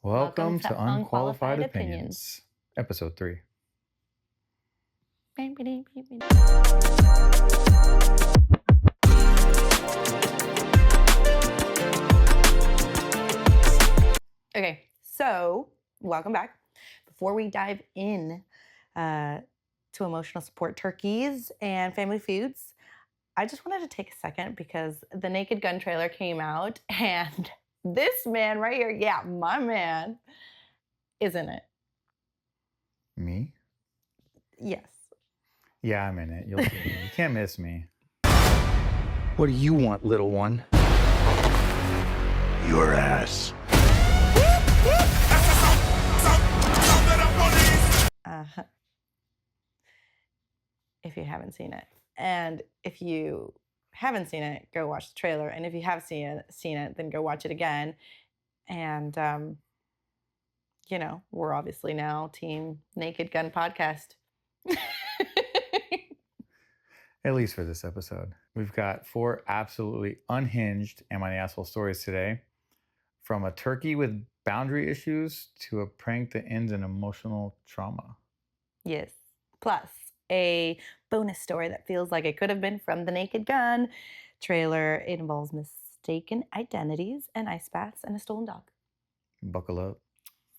Welcome to Unqualified Opinions, Episode 3. Okay, so welcome back. Before we dive in to emotional support turkeys and family feuds, I just wanted to take a second because the Naked Gun trailer came out and this man right here, yeah, my man, is in it. Me? Yes. Yeah, I'm in it. You'll see me. You can't miss me. What do you want, little one? Your ass. If you haven't seen it. And if you haven't seen it, go watch the trailer. And if you have seen it, then go watch it again. And, we're obviously now Team Naked Gun Podcast. At least for this episode. We've got 4 absolutely unhinged Am I the Asshole stories today. From a turkey with boundary issues to a prank that ends in emotional trauma. Yes. Plus, a bonus story that feels like it could have been from the Naked Gun trailer. It involves mistaken identities, and ice baths, and a stolen dog. Buckle up.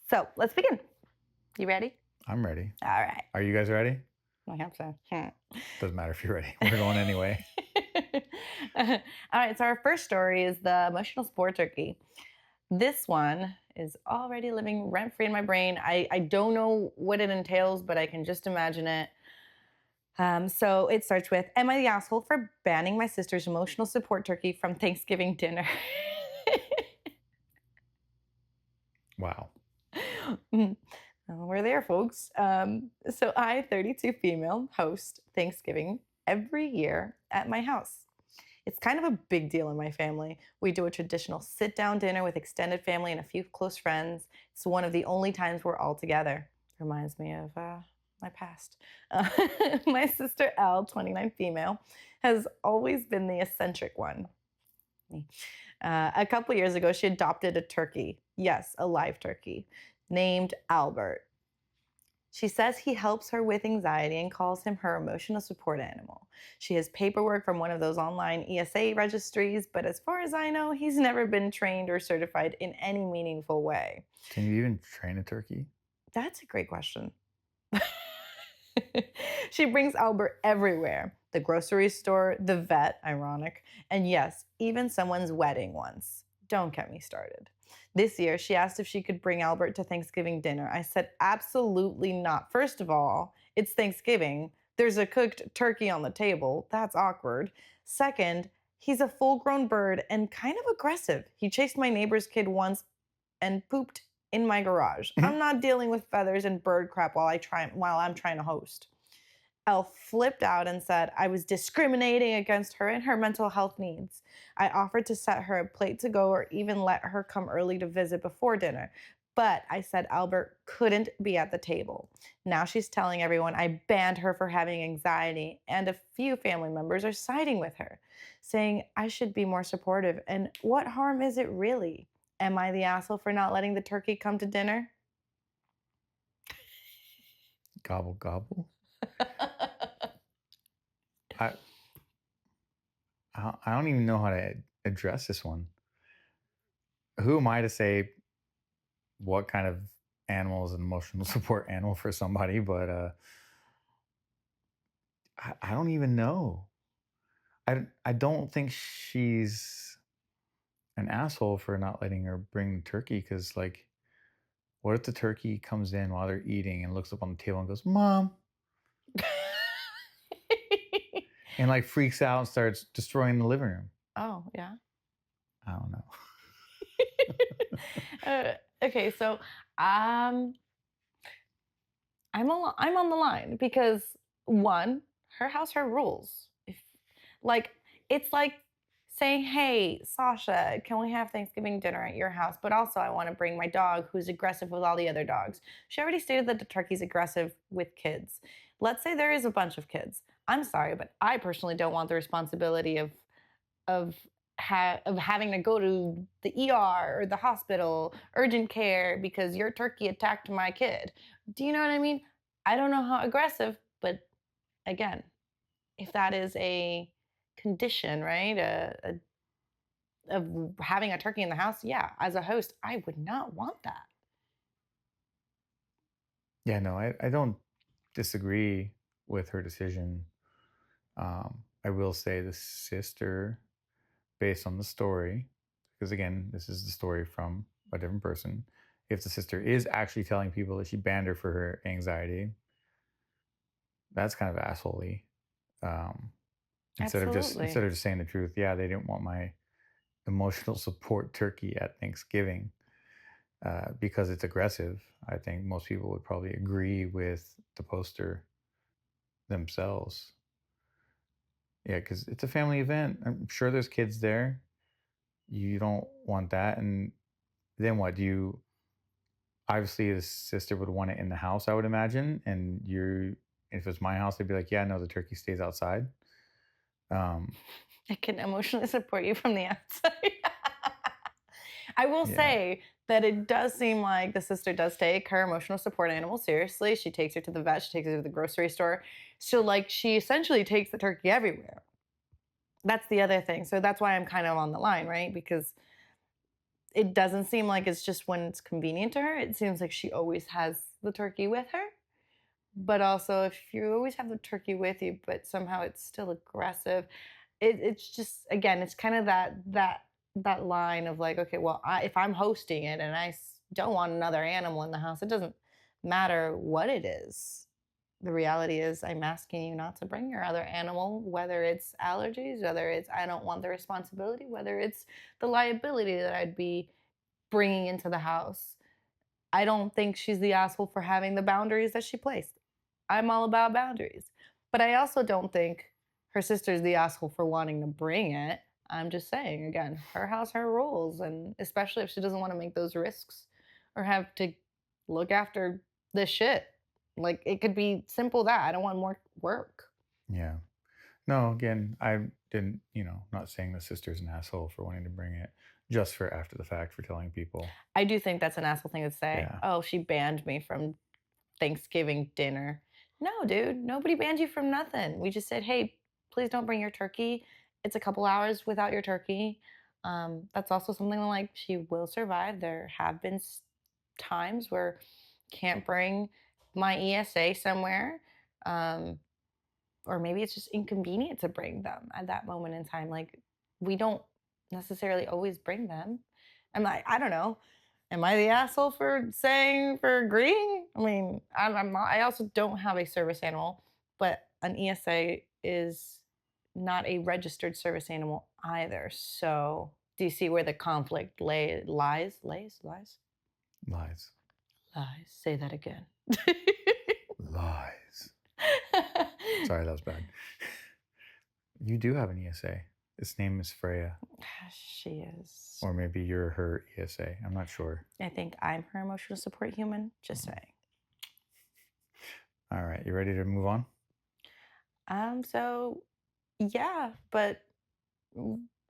So, let's begin. You ready? I'm ready. All right. Are you guys ready? I hope so. Doesn't matter if you're ready. We're going anyway. All right, so our first story is the emotional support turkey. This one is already living rent-free in my brain. I don't know what it entails, but I can just imagine it. So it starts with, am I the asshole for banning my sister's emotional support turkey from Thanksgiving dinner? Wow. We're there, folks. So I, 32 female, host Thanksgiving every year at my house. It's kind of a big deal in my family. We do a traditional sit-down dinner with extended family and a few close friends. It's one of the only times we're all together. Reminds me of my past. My sister Elle, 29 female, has always been the eccentric one. A couple years ago, she adopted a turkey. Yes, a live turkey, named Albert. She says he helps her with anxiety and calls him her emotional support animal. She has paperwork from one of those online ESA registries, but as far as I know, he's never been trained or certified in any meaningful way. Can you even train a turkey? That's a great question. She brings Albert everywhere. The grocery store, the vet, ironic, and yes, even someone's wedding once. Don't get me started. This year, she asked if she could bring Albert to Thanksgiving dinner. I said, absolutely not. First of all, it's Thanksgiving. There's a cooked turkey on the table. That's awkward. Second, he's a full-grown bird and kind of aggressive. He chased my neighbor's kid once and pooped in my garage. I'm not dealing with feathers and bird crap while I'm trying to host. Elle flipped out and said I was discriminating against her and her mental health needs. I offered to set her a plate to go or even let her come early to visit before dinner. But I said Albert couldn't be at the table. Now she's telling everyone I banned her for having anxiety, and a few family members are siding with her, saying I should be more supportive. And what harm is it really? Am I the asshole for not letting the turkey come to dinner? Gobble, gobble. I don't even know how to address this one. Who am I to say what kind of animal is an emotional support animal for somebody? But I don't even know. I don't think she's an asshole for not letting her bring the turkey, because, like, what if the turkey comes in while they're eating and looks up on the table and goes, Mom? And, like, freaks out and starts destroying the living room. Oh, yeah. I don't know. Okay, so I'm on the line because, one, her house, her rules. It's like saying, hey, Sasha, can we have Thanksgiving dinner at your house? But also I want to bring my dog who's aggressive with all the other dogs. She already stated that the turkey's aggressive with kids. Let's say there is a bunch of kids. I'm sorry, but I personally don't want the responsibility of of having to go to the ER or the hospital, urgent care because your turkey attacked my kid. Do you know what I mean? I don't know how aggressive, but again, if that is a condition, right? Of having a turkey in the house, yeah, as a host, I would not want that. Yeah, no, I don't disagree with her decision. I will say the sister, based on the story, because again, this is the story from a different person. If the sister is actually telling people that she banned her for her anxiety, that's kind of assholey. Um, Absolutely. instead of just saying the truth, yeah, they didn't want my emotional support turkey at Thanksgiving because it's aggressive. I think most people would probably agree with the poster themselves. Yeah, because it's a family event. I'm sure there's kids there. You don't want that. And then what? Do you obviously the sister would want it in the house, I would imagine. And if it's my house, they'd be like, yeah, no, the turkey stays outside. I can emotionally support you from the outside. I will Yeah. say that it does seem like the sister does take her emotional support animal seriously. She takes her to the vet, she takes her to the grocery store. So, like, she essentially takes the turkey everywhere. That's the other thing. So, that's why I'm kind of on the line, right? Because it doesn't seem like it's just when it's convenient to her. It seems like she always has the turkey with her. But also, if you always have the turkey with you, but somehow it's still aggressive, it's just again, it's kind of that line of like, okay, well, if I'm hosting it and don't want another animal in the house, it doesn't matter what it is. The reality is, I'm asking you not to bring your other animal, whether it's allergies, whether it's I don't want the responsibility, whether it's the liability that I'd be bringing into the house. I don't think she's the asshole for having the boundaries that she placed. I'm all about boundaries. But I also don't think her sister's the asshole for wanting to bring it. I'm just saying, again, her house, her rules. And especially if she doesn't want to make those risks or have to look after this shit. Like, it could be simple that I don't want more work. Yeah. No, again, I didn't, not saying the sister's an asshole for wanting to bring it just for after the fact for telling people. I do think that's an asshole thing to say. Yeah. Oh, she banned me from Thanksgiving dinner. No, dude, nobody banned you from nothing. We just said, hey, please don't bring your turkey. It's a couple hours without your turkey. That's also something like she will survive. There have been times where can't bring my ESA somewhere. Um, or maybe it's just inconvenient to bring them at that moment in time. Like, we don't necessarily always bring them. I'm like, I don't know. Am I the asshole for agreeing? I mean, I'm not. I also don't have a service animal, but an ESA is not a registered service animal either. So, do you see where the conflict lies? Lies? Lies. Lies. Say that again. Lies. Sorry, that was bad. You do have an ESA. Its name is Freya. She is. Or maybe you're her ESA. I'm not sure. I think I'm her emotional support human. Just saying. All right. You ready to move on? So yeah, but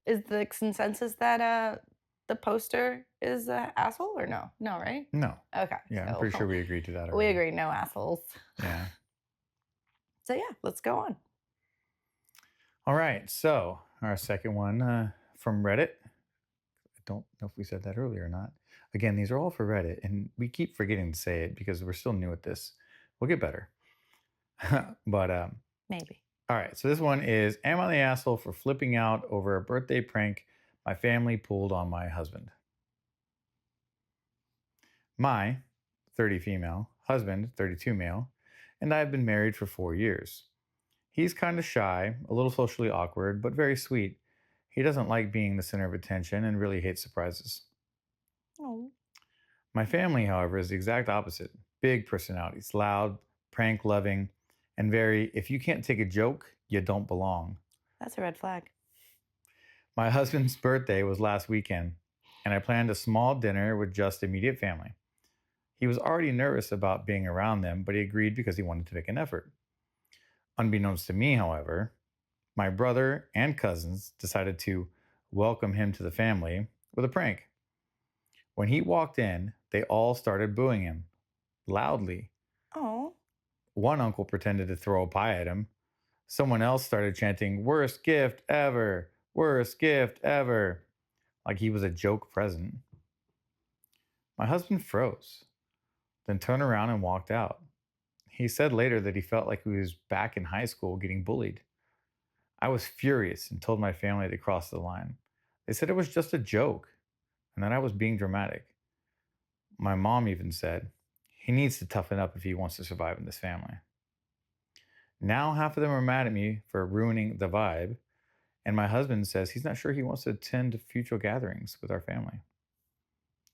is the consensus that the poster is an asshole or no? No, right? No. Okay. Yeah, I'm So pretty sure we agreed to that we already. agree, no assholes. Yeah. So yeah, let's go on. All right. So our second one from Reddit. I don't know if we said that earlier or not. Again, these are all for Reddit, and we keep forgetting to say it because we're still new at this. We'll get better. But Maybe. all right. So this one is: am I the asshole for flipping out over a birthday prank my family pulled on my husband? My 30 female husband, 32 male, and I have been married for 4 years. He's kind of shy, a little socially awkward, but very sweet. He doesn't like being the center of attention and really hates surprises. Oh, My family, however, is the exact opposite. Big personalities, loud, prank loving, and very, if you can't take a joke, you don't belong. that's a red flag. My husband's birthday was last weekend, and I planned a small dinner with just immediate family. He was already nervous about being around them, but he agreed because he wanted to make an effort. Unbeknownst to me, however, my brother and cousins decided to welcome him to the family with a prank. When he walked in, they all started booing him loudly. Oh. One uncle pretended to throw a pie at him. Someone else started chanting, "Worst gift ever! Worst gift ever!" like he was a joke present. My husband froze, then turned around and walked out. He said later that he felt like he was back in high school getting bullied. I was furious and told my family to cross the line. They said it was just a joke and that I was being dramatic. My mom even said, he needs to toughen up if he wants to survive in this family. Now, half of them are mad at me for ruining the vibe, and my husband says he's not sure he wants to attend future gatherings with our family.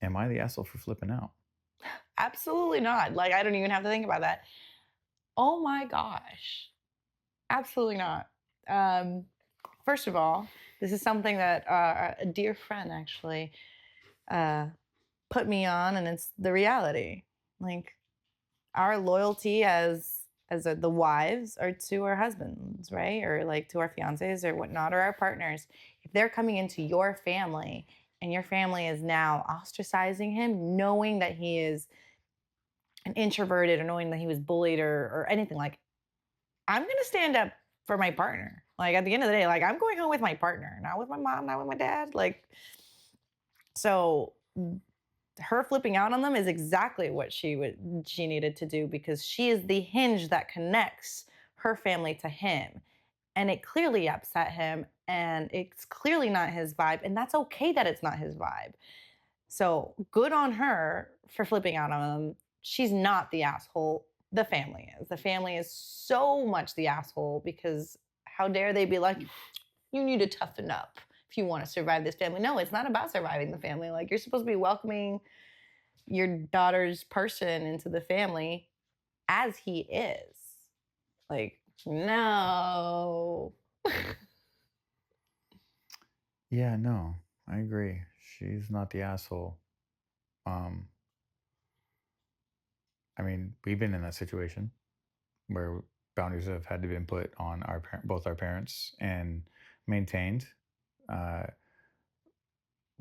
Am I the asshole for flipping out? Absolutely not. Like, I don't even have to think about that. Oh my gosh. Absolutely not. First of all, this is something that a dear friend actually put me on, and it's the reality. Like, our loyalty as the wives are to our husbands, right? Or like to our fiancés or whatnot, or our partners. If they're coming into your family and your family is now ostracizing him, knowing that he is an introverted or knowing that he was bullied or anything, like, I'm going to stand up for my partner. Like, at the end of the day, like, I'm going home with my partner, not with my mom, not with my dad. Like, so her flipping out on them is exactly what she needed to do, because she is the hinge that connects her family to him. And it clearly upset him, and it's clearly not his vibe, and that's okay that it's not his vibe. So good on her for flipping out on him. She's not the asshole. The family is. The family is so much the asshole, because how dare they be like, you need to toughen up if you want to survive this family. No, it's not about surviving the family. Like, you're supposed to be welcoming your daughter's person into the family as he is. Like, no. Yeah, no, I agree. She's not the asshole. Um, I mean, we've been in that situation where boundaries have had to be put on both our parents and maintained. Uh,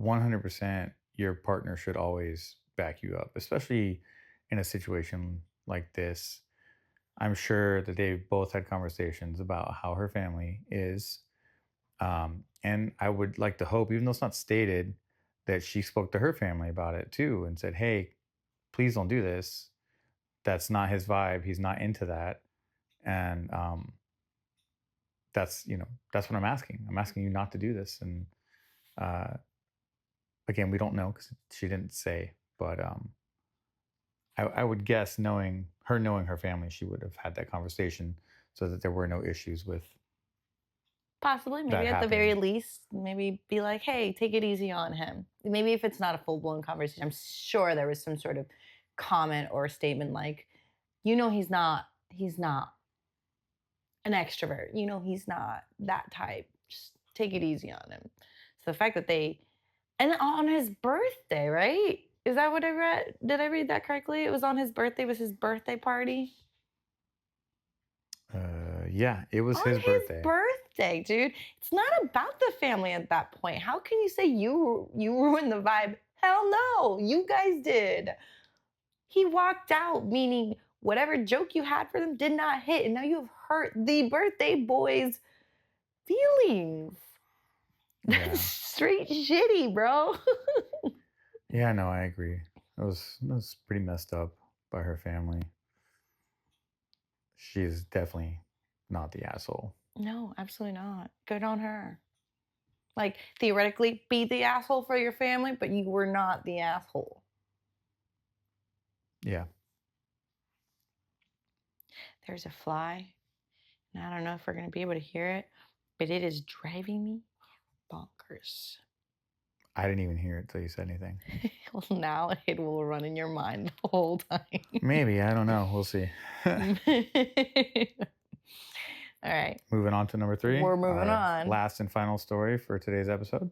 100% your partner should always back you up, especially in a situation like this. I'm sure that they've both had conversations about how her family is. And I would like to hope, even though it's not stated, that she spoke to her family about it too and said, hey, please don't do this. That's not his vibe. He's not into that. And that's what I'm asking. I'm asking you not to do this. And uh, again, we don't know because she didn't say, but I would guess knowing her family, she would have had that conversation so that there were no issues with Possibly, maybe that at the very happening. least, maybe be like, hey, take it easy on him. Maybe if it's not a full blown conversation, I'm sure there was some sort of comment or statement like, he's not an extrovert. He's not that type. Just take it easy on him. So the fact that and on his birthday, right? Is that what I read? Did I read that correctly? It was on his birthday, it was his birthday party. Yeah, it was On his his birthday. birthday, dude. It's not about the family at that point. How can you say you ruined the vibe? Hell no, you guys did. He walked out, meaning whatever joke you had for them did not hit, and now you have hurt the birthday boy's feelings. That's Yeah. straight shitty, bro. Yeah, no, I agree. It was pretty messed up by her family. She's definitely not the asshole. No, absolutely not. Good on her. Like, theoretically, be the asshole for your family, but you were not the asshole. Yeah. There's a fly, and I don't know if we're going to be able to hear it, but it is driving me bonkers. I didn't even hear it till you said anything. Well, now it will run in your mind the whole time. Maybe, I don't know. We'll see. All right. Moving on to number 3. We're moving our on. Last and final story for today's episode.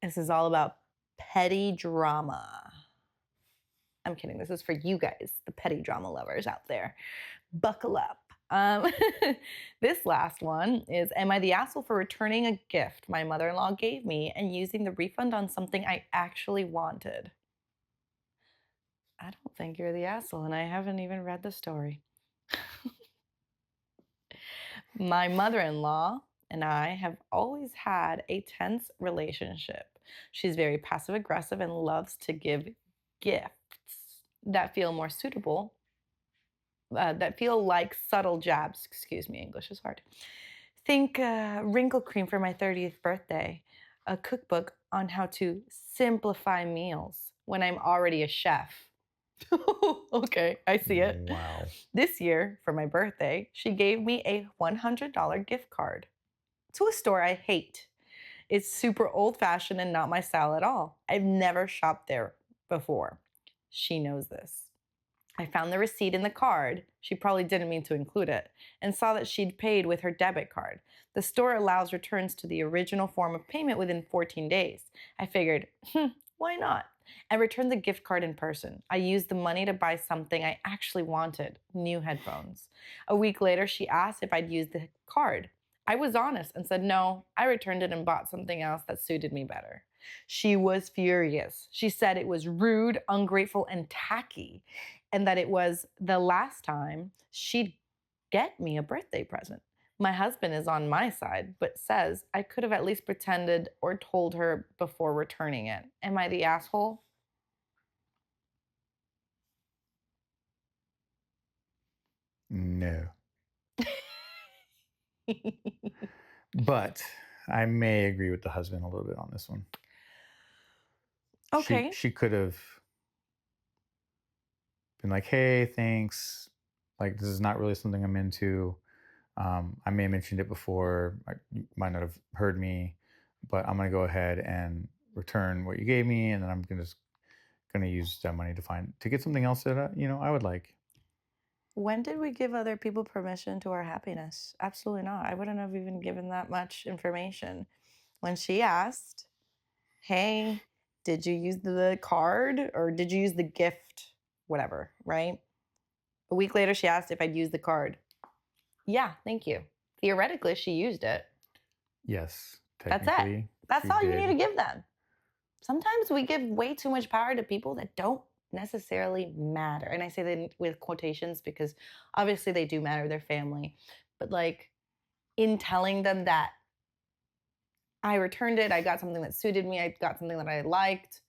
This is all about petty drama. I'm kidding. This is for you guys, the petty drama lovers out there. Buckle up. Um, this last one is, am I the asshole for returning a gift my mother-in-law gave me and using the refund on something I actually wanted? I don't think you're the asshole, and I haven't even read the story. My mother-in-law and I have always had a tense relationship. She's very passive aggressive and loves to give gifts that feel more suitable, that feel like subtle jabs. Excuse me, English is hard. Think wrinkle cream for my 30th birthday, a cookbook on how to simplify meals when I'm already a chef. Okay, I see it. Wow. This year, for my birthday, she gave me a $100 gift card to a store I hate. It's super old fashioned and not my style at all. I've never shopped there before. She knows this. I found the receipt in the card. She probably didn't mean to include it, and saw that she'd paid with her debit card. The store allows returns to the original form of payment within 14 days. I figured, why not? I returned the gift card in person. I used the money to buy something I actually wanted, new headphones. A week later, she asked if I'd use the card. I was honest and said no, I returned it and bought something else that suited me better. She was furious. She said it was rude, ungrateful, and tacky, and that it was the last time she'd get me a birthday present. My husband is on my side, but says I could have at least pretended or told her before returning it. Am I the asshole? No. But I may agree with the husband a little bit on this one. Okay. She could have been like, hey, thanks. Like, this is not really something I'm into. I may have mentioned it before. You might not have heard me, but I'm going to go ahead and return what you gave me. And then I'm just going to use that money to get something else that, I would like. When did we give other people permission to our happiness? Absolutely not. I wouldn't have even given that much information. When she asked, hey, did you use the card or did you use the gift? Whatever, right? A week later, she asked if I'd use the card. Yeah, thank you. Theoretically, she used it. Yes, That's technically. it. That's she all you did. need to give them. Sometimes we give way too much power to people that don't necessarily matter. And I say that with quotations because obviously they do matter, their family. But like in telling them that I returned it, I got something that suited me, I got something that I liked,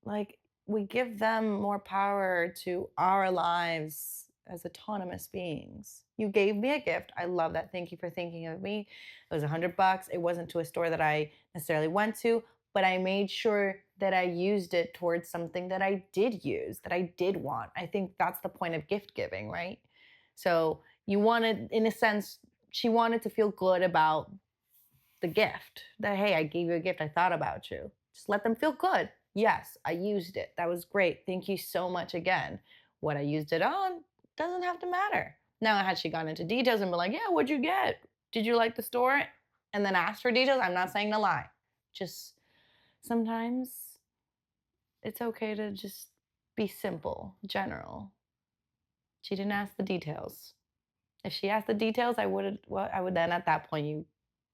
like we give them more power to our lives as autonomous beings. You gave me a gift. I love that. Thank you for thinking of me. It was $100. It wasn't to a store that I necessarily went to, but I made sure that I used it towards something that I did use, that I did want. I think that's the point of gift giving, right? So you wanted, in a sense, she wanted to feel good about the gift. That, hey, I gave you a gift. I thought about you. Just let them feel good. Yes, I used it. That was great. Thank you so much again. What I used it on doesn't have to matter. Now, had she gone into details and been like, yeah, what'd you get? Did you like the store? And then asked for details, I'm not saying to lie. Just sometimes it's okay to just be simple, general. She didn't ask the details. If she asked the details, I would then at that point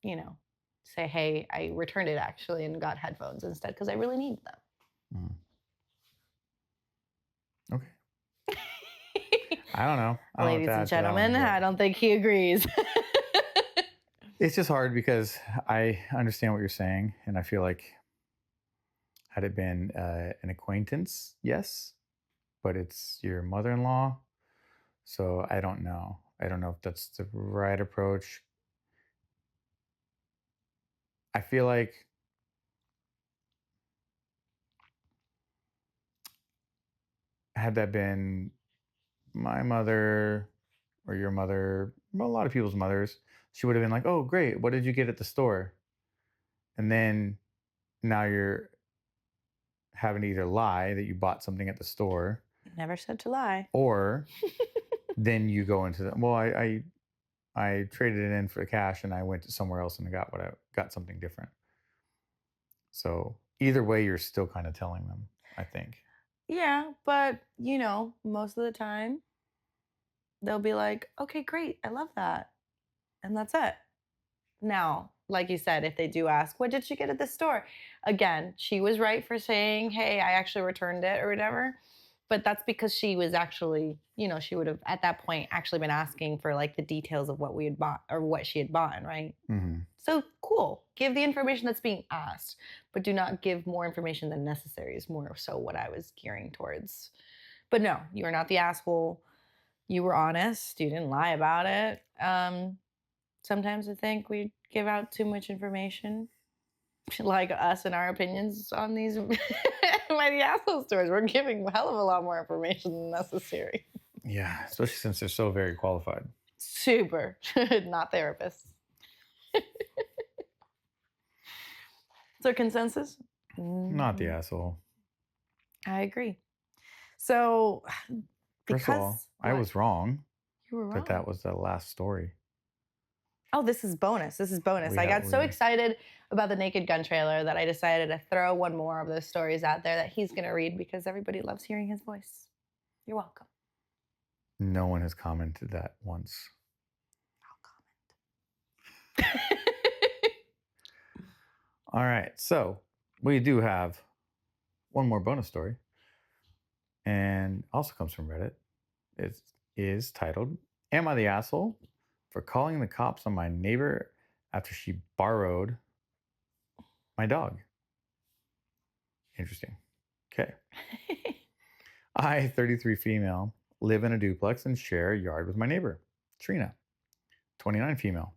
you know, say, hey, I returned it actually and got headphones instead because I really need them. Okay. I don't know. I don't know what Ladies to and add to that one, gentlemen, I don't think he agrees. it's just hard because I understand what you're saying, and I feel like had it been an acquaintance, yes, but it's your mother-in-law, so I don't know. I don't know if that's the right approach. I feel like had that been my mother or your mother, well, a lot of people's mothers, she would have been like, "Oh, great! What did you get at the store?" And then now you're having to either lie that you bought something at the store, Never said to lie. or then you go into the well, I traded it in for the cash and I went to somewhere else and I got something different. So either way, you're still kind of telling them, I think. Yeah, but most of the time, they'll be like, okay, great, I love that. And that's it. Now, like you said, if they do ask, what did she get at the store? Again, she was right for saying, hey, I actually returned it or whatever. But that's because she was actually, she would have at that point actually been asking for like the details of what we had bought or what she had bought, right? Mm-hmm. So cool. Give the information that's being asked, but do not give more information than necessary, is more so what I was gearing towards. But no, you are not the asshole. You were honest. You didn't lie about it. Sometimes I think we give out too much information, like us and our opinions on these mighty asshole stories. We're giving a hell of a lot more information than necessary. Yeah, especially since they're so very qualified. Super. Not therapists. So consensus? Not the asshole. I agree. So First of all, because I what? was wrong You were wrong. that was the last story. Oh, this is bonus. This is bonus. We I have- got so we- excited about the Naked Gun trailer that I decided to throw one more of those stories out there that he's going to read because everybody loves hearing his voice. You're welcome. No one has commented that once. I'll comment. All right, so we do have one more bonus story, and also comes from Reddit. It is titled, Am I the Asshole for Calling the Cops on My Neighbor After She Borrowed My Dog? Interesting. Okay. I, 33 female, live in a duplex and share a yard with my neighbor, Trina, 29 female.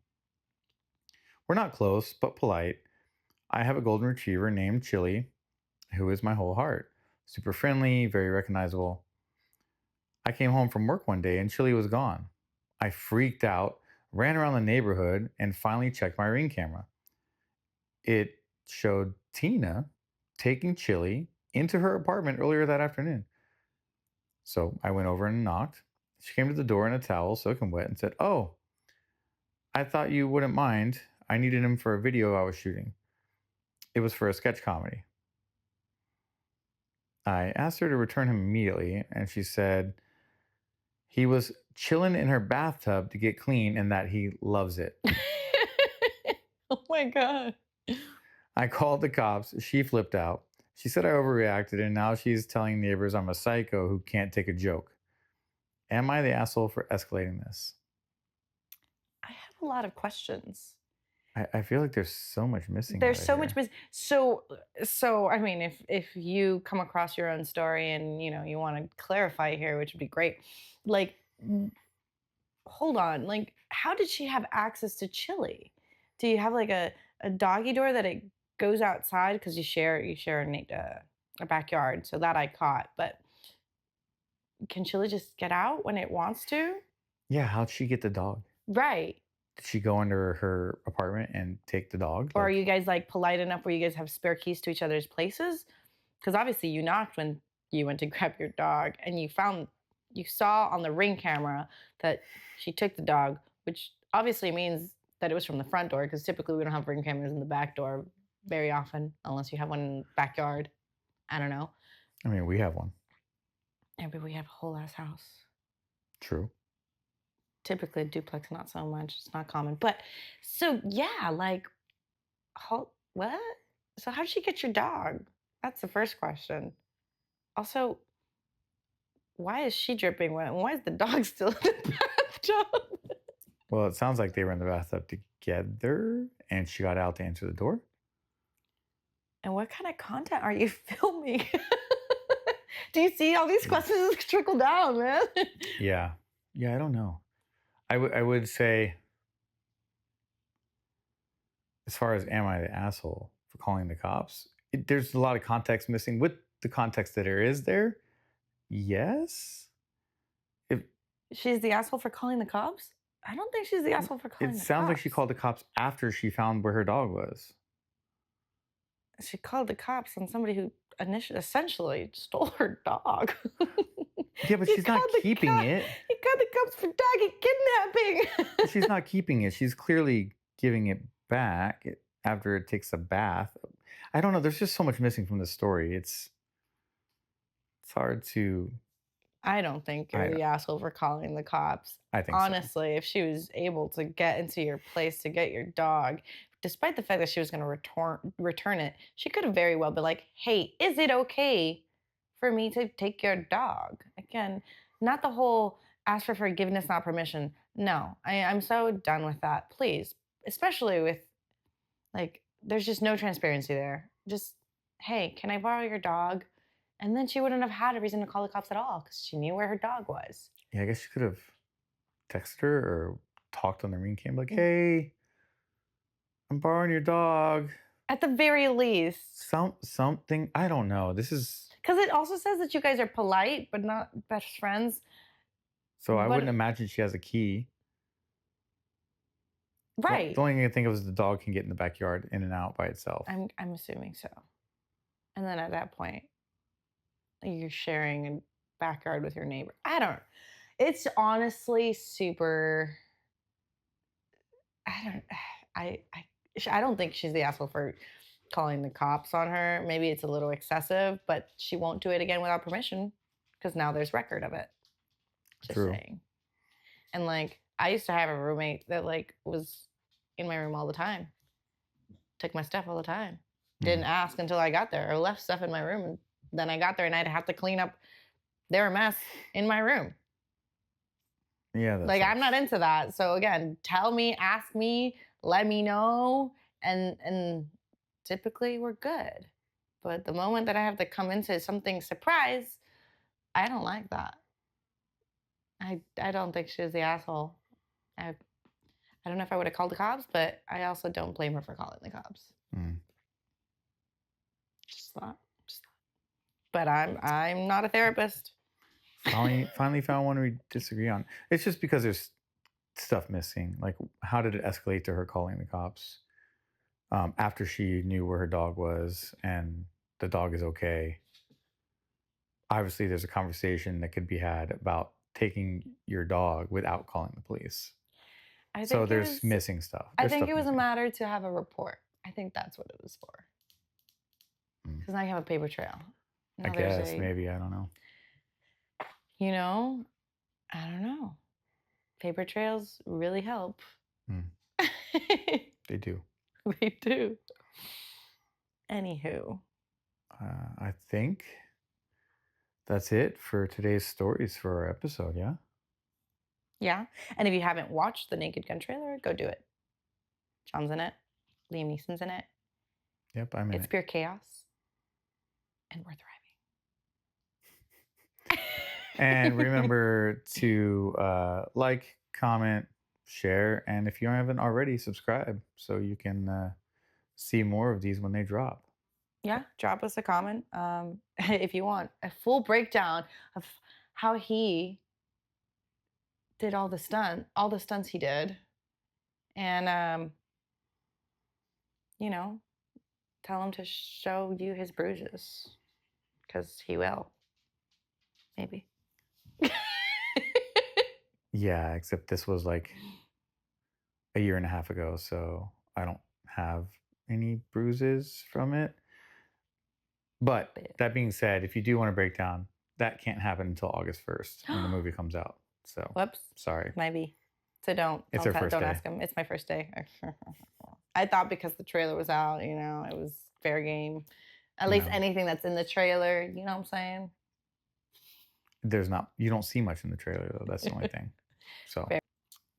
We're not close, but polite. I have a golden retriever named Chili, who is my whole heart. Super friendly, very recognizable. I came home from work one day and Chili was gone. I freaked out, ran around the neighborhood, and finally checked my Ring camera. It showed Tina taking Chili into her apartment earlier that afternoon. So I went over and knocked. She came to the door in a towel, soaking wet, and said, "Oh, I thought you wouldn't mind. I needed him for a video I was shooting. It was for a sketch comedy." I asked her to return him immediately, and she said he was chilling in her bathtub to get clean and that he loves it. Oh my God. I called the cops. She flipped out. She said I overreacted, and now she's telling neighbors I'm a psycho who can't take a joke. Am I the asshole for escalating this? I have a lot of questions. I feel like there's so much missing. There's out of so here. much so I mean, if you come across your own story and you want to clarify here, which would be great, like, hold on, like, how did she have access to Chili? Do you have like a doggy door that it goes outside because you share a backyard? So that I caught, but can Chili just get out when it wants to? Yeah, how'd she get the dog? Right. Did she go under her apartment and take the dog? Or are you guys like polite enough where you guys have spare keys to each other's places? Because obviously you knocked when you went to grab your dog and you saw on the Ring camera that she took the dog, which obviously means that it was from the front door because typically we don't have Ring cameras in the back door very often unless you have one in the backyard. I don't know. I mean, we have one. Yeah, but we have a whole ass house. True. Typically a duplex, not so much. It's not common. But so yeah, like, what? So how did she get your dog? That's the first question. Also, why is she dripping wet? And why is the dog still in the bathtub? Well, it sounds like they were in the bathtub together and she got out to answer the door. And what kind of content are you filming? Do you see all these questions trickle down, man? Yeah. Yeah, I don't know. I would say, as far as am I the asshole for calling the cops, there's a lot of context missing. With the context that there is there, yes. She's the asshole for calling the cops? I don't think she's the asshole for calling It the cops. sounds like she called the cops after she found where her dog was. She called the cops on somebody who essentially stole her dog. Yeah, but she's not keeping it. You called the cops for doggy kidnapping. She's not keeping it. She's clearly giving it back after it takes a bath. I don't know. There's just so much missing from this story. It's hard to I don't think you're the asshole for calling the cops. I think so. Honestly, if she was able to get into your place to get your dog, despite the fact that she was going to return it, she could have very well been like, "Hey, is it okay for me to take your dog?" Again, not the whole ask for forgiveness, not permission. No, I'm so done with that. Please, especially with like, there's just no transparency there. Just, hey, can I borrow your dog? And then she wouldn't have had a reason to call the cops at all because she knew where her dog was. Yeah, I guess you could have texted her or talked on the ring cam like, "Hey, I'm borrowing your dog." At the very least. Something. I don't know. This is Because it also says that you guys are polite, but not best friends. so I But- wouldn't imagine she has a key. Right. The only thing I think of is the dog can get in the backyard in and out by itself. I'm assuming so. And then at that point, you're sharing a backyard with your neighbor. I don't. It's honestly super. I don't think she's the asshole for calling the cops on her. Maybe it's a little excessive, but she won't do it again without permission because now there's record of it. Just True. saying. And like, I used to have a roommate that like was in my room all the time, took my stuff all the time, didn't ask until I got there, or left stuff in my room, and then I got there and I'd have to clean up their mess in my room. Yeah, Like, I'm not into that. So again, tell me, ask me, let me know, and typically we're good. But the moment that I have to come into something surprise, I don't like that. I don't think she was the asshole. I don't know if I would have called the cops, but I also don't blame her for calling the cops. Just thought. But I'm not a therapist. Finally found one we disagree on. It's just because there's stuff missing. Like, how did it escalate to her calling the cops after she knew where her dog was and the dog is okay? Obviously, there's a conversation that could be had about taking your dog without calling the police. So there's missing stuff. I think it was a matter to have a report. I think that's what it was for. Because now you have a paper trail. I guess, maybe, I don't know. You know, I don't know. Paper trails really help. They do. They do. Anywho. I think that's it for today's stories for our episode, yeah? Yeah. And if you haven't watched the Naked Gun trailer, go do it. John's in it. Liam Neeson's in it. Yep, I'm in it. It's pure chaos. And we're thriving. And remember to like, comment, share, and if you haven't already, subscribe so you can see more of these when they drop. Yeah, drop us a comment if you want a full breakdown of how he did all the stunts he did, and you know, tell him to show you his bruises because he will, maybe. Yeah, except this was like a year and a half ago, so I don't have any bruises from it. But that being said, if you do want a breakdown, that can't happen until August 1st when the movie comes out. So, whoops, sorry. Maybe. So don't ask him. It's my first day. I thought because the trailer was out, you know, it was fair game. At least anything that's in the trailer, you know what I'm saying? There's not, you don't see much in the trailer though. That's the only thing. So, fair.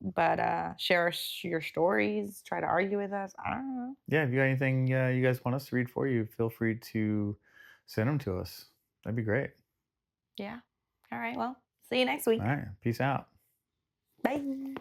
But share your stories, try to argue with us. I don't know. Yeah, if you got anything you guys want us to read for you, feel free to send them to us. That'd be great. Yeah. All right. Well, see you next week. All right. Peace out. Bye.